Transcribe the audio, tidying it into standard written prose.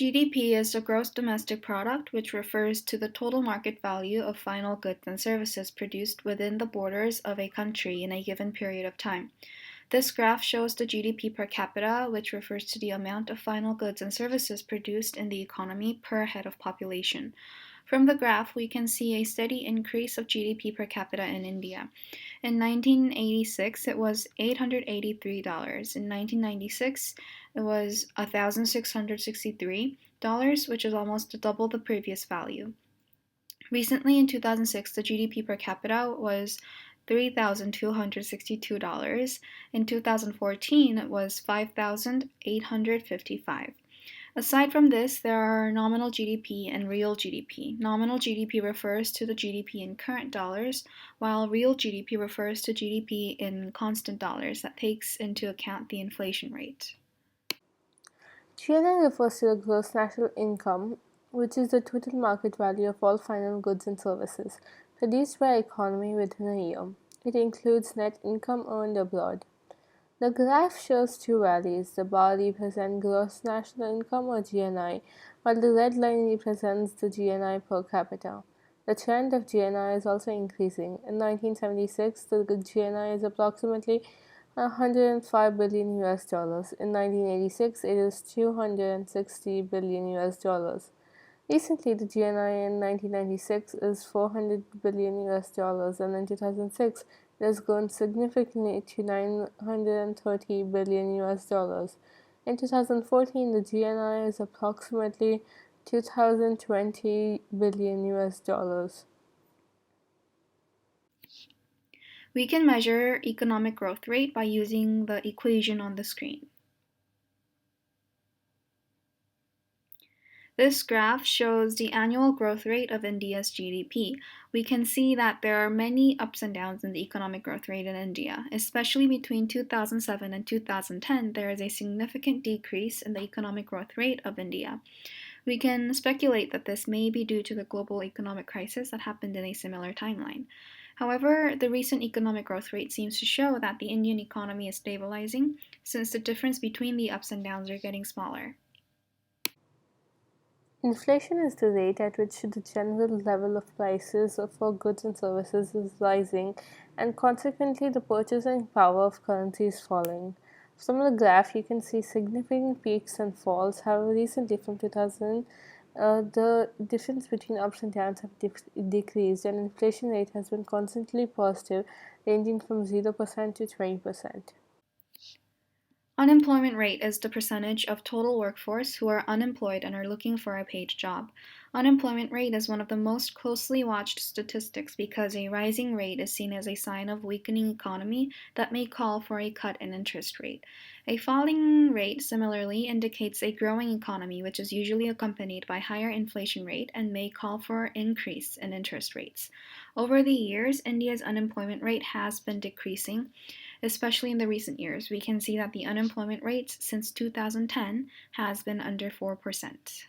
GDP is the gross domestic product, which refers to the total market value of final goods and services produced within the borders of a country in a given period of time. This graph shows the GDP per capita, which refers to the amount of final goods and services produced in the economy per head of population. From the graph, we can see a steady increase of GDP per capita in India. In 1986, it was $883. In 1996, it was $1,663, which is almost double the previous value. Recently, in 2006, the GDP per capita was $3,262. In 2014, it was $5,855. Aside from this, there are nominal GDP and real GDP. Nominal GDP refers to the GDP in current dollars, while real GDP refers to GDP in constant dollars that takes into account the inflation rate. GNI refers to the gross national income, which is the total market value of all final goods and services produced by economy within a year. It includes net income earned abroad. The graph shows two values. The bar represents gross national income or GNI, while the red line represents the GNI per capita. The trend of GNI is also increasing. In 1976, the GNI is approximately 105 billion US dollars. In 1986, it is 260 billion US dollars. Recently, the GNI in 1996 is 400 billion US dollars, and in 2006, it has grown significantly to 930 billion US dollars. In 2014, the GNI is approximately 2020 billion US dollars. We can measure economic growth rate by using the equation on the screen. This graph shows the annual growth rate of India's GDP. We can see that there are many ups and downs in the economic growth rate in India. Especially between 2007 and 2010, there is a significant decrease in the economic growth rate of India. We can speculate that this may be due to the global economic crisis that happened in a similar timeline. However, the recent economic growth rate seems to show that the Indian economy is stabilizing, since the difference between the ups and downs are getting smaller. Inflation is the rate at which the general level of prices for goods and services is rising, and consequently the purchasing power of currency is falling. From the graph, you can see significant peaks and falls. However, recently from 2000, the difference between ups and downs have decreased, and inflation rate has been constantly positive, ranging from 0% to 20%. Unemployment rate is the percentage of total workforce who are unemployed and are looking for a paid job. Unemployment rate is one of the most closely watched statistics because a rising rate is seen as a sign of weakening economy that may call for a cut in interest rate. A falling rate similarly indicates a growing economy, which is usually accompanied by higher inflation rate and may call for increase in interest rates. Over the years, India's unemployment rate has been decreasing. Especially in the recent years, we can see that the unemployment rate since 2010 has been under 4%.